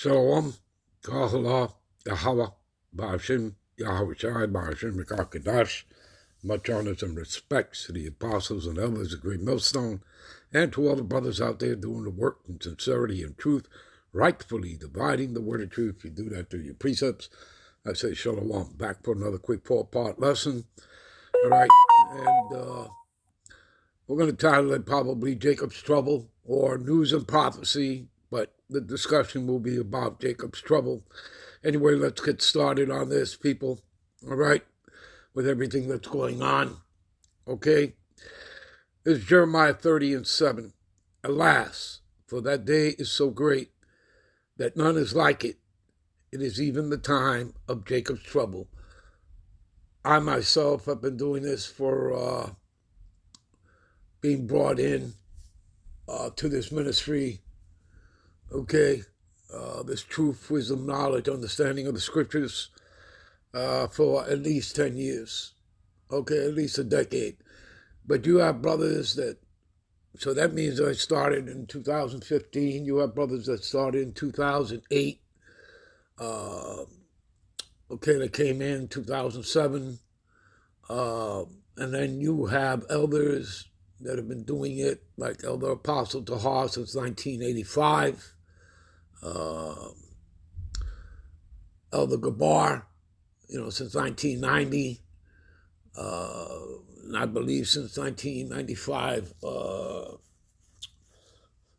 Shalom, Kahala, Yahweh, Ba'ashim, Yahweh Shai, Ba'ashim, Kadash. Much honors and respects to the apostles and elders of Great Millstone, and to all the brothers out there doing the work in sincerity and truth, rightfully dividing the word of truth. You do that through your precepts. I say Shalom. Back for another quick four-part lesson. All right, and we're going to title it probably Jacob's Trouble or News and Prophecy, but the discussion will be about Jacob's trouble. Anyway, let's get started on this, people. All right, with everything that's going on. Okay, this is Jeremiah 30:7. Alas, for that day is so great that none is like it. It is even the time of Jacob's trouble. I myself have been doing this for being brought in to this ministry. Okay, this truth, wisdom, knowledge, understanding of the scriptures for at least 10 years. Okay, at least a decade. But you have brothers that, so that means I started in 2015. You have brothers that started in 2008. Okay, that came in 2007. And then you have elders that have been doing it, like Elder Apostle Tahar since 1985. Elder Gabar, since 1990. And I believe since 1995,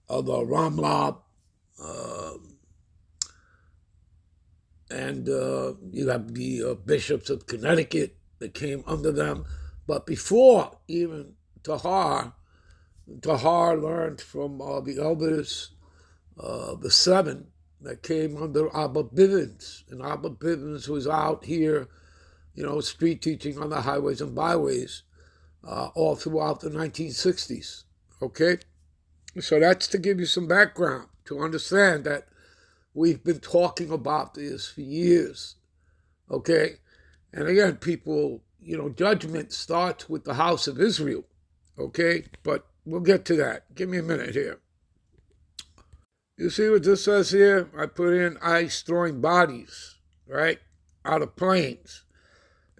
Elder Ramlab, and you have the bishops of Connecticut that came under them. But before even Tahar learned from the elders, the seven that came under Abba Bivens. And Abba Bivens was out here, street teaching on the highways and byways all throughout the 1960s, okay? So that's to give you some background, to understand that we've been talking about this for years, okay? And again, people, judgment starts with the house of Israel, okay? But we'll get to that. Give me a minute here. You see what this says here? I put in ice throwing bodies, right, out of planes.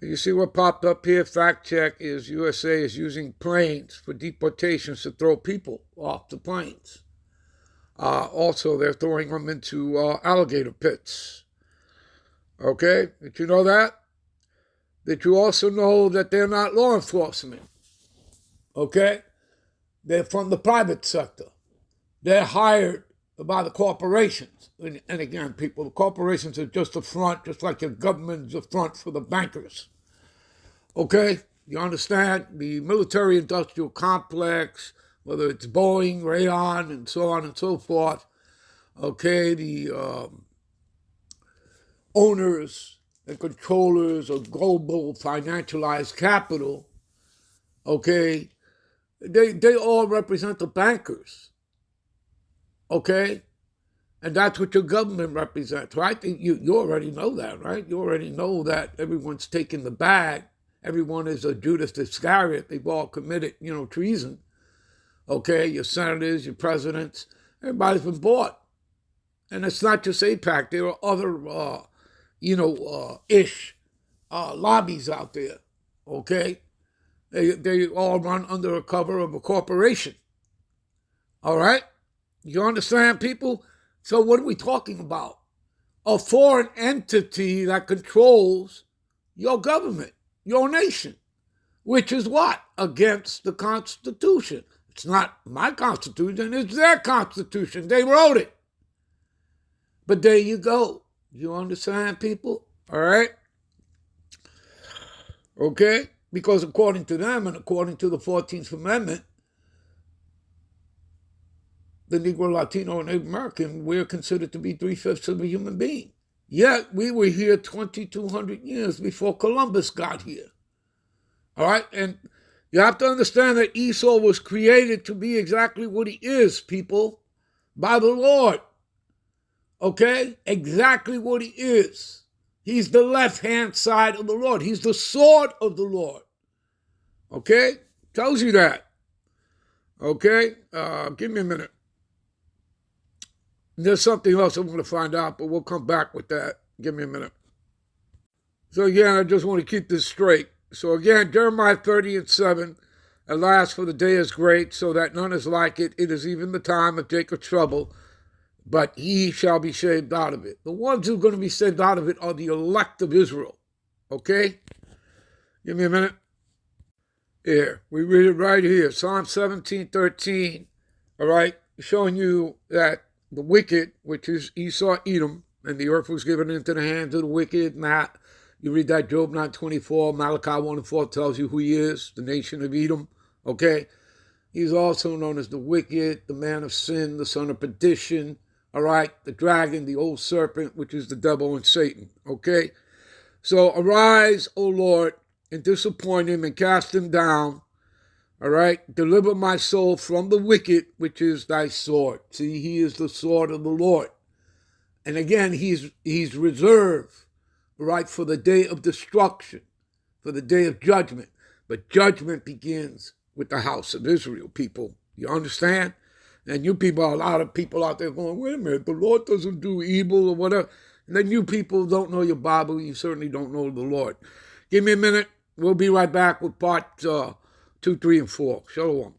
You see what popped up here? Fact check is USA is using planes for deportations to throw people off the planes. Also, they're throwing them into alligator pits. Okay? Did you know that? Did you also know that they're not law enforcement? Okay? They're from the private sector. They're hired by the corporations. And again, people, the corporations are just a front, just like your government is a front for the bankers. Okay? You understand? The military-industrial complex, whether it's Boeing, Raytheon, and so on and so forth, okay, the owners and controllers of global financialized capital, okay, they all represent the bankers, okay? And that's what your government represents, right? You already know that, right? You already know that everyone's taking the bag. Everyone is a Judas Iscariot. They've all committed, treason. Okay, your senators, your presidents, everybody's been bought. And it's not just AIPAC. There are other, lobbies out there, okay? They all run under a cover of a corporation. All right? You understand, people? So what are we talking about? A foreign entity that controls your government, your nation, which is what? Against the Constitution. It's not my Constitution, it's their Constitution. They wrote it. But there you go. You understand, people? All right? Okay? Because according to them and according to the 14th Amendment, the Negro, Latino, and Native American, we're considered to be 3/5 of a human being. Yet we were here 2,200 years before Columbus got here. All right? And you have to understand that Esau was created to be exactly what he is, people, by the Lord. Okay? Exactly what he is. He's the left-hand side of the Lord. He's the sword of the Lord. Okay? Tells you that. Okay? Give me a minute. There's something else I want to find out, but we'll come back with that. Give me a minute. So again, I just want to keep this straight. So again, Jeremiah 30:7, alas, for the day is great, so that none is like it. It is even the time of Jacob's trouble, but he shall be saved out of it. The ones who are going to be saved out of it are the elect of Israel. Okay? Give me a minute. Here, we read it right here. Psalm 17:13. All right? Showing you that the wicked, which is Esau, Edom, and the earth was given into the hands of the wicked. And that, you read that Job 9:24, Malachi 1:4 tells you who he is, the nation of Edom. Okay? He's also known as the wicked, the man of sin, the son of perdition. All right? The dragon, the old serpent, which is the devil and Satan. Okay? So arise, O Lord, and disappoint him and cast him down. All right? Deliver my soul from the wicked, which is thy sword. See, he is the sword of the Lord. And again, he's reserved, right, for the day of destruction, for the day of judgment. But judgment begins with the house of Israel, people. You understand? And you people, a lot of people out there going, wait a minute, the Lord doesn't do evil or whatever. And then you people don't know your Bible. You certainly don't know the Lord. Give me a minute. We'll be right back with part 2, 3, and 4. Shalom.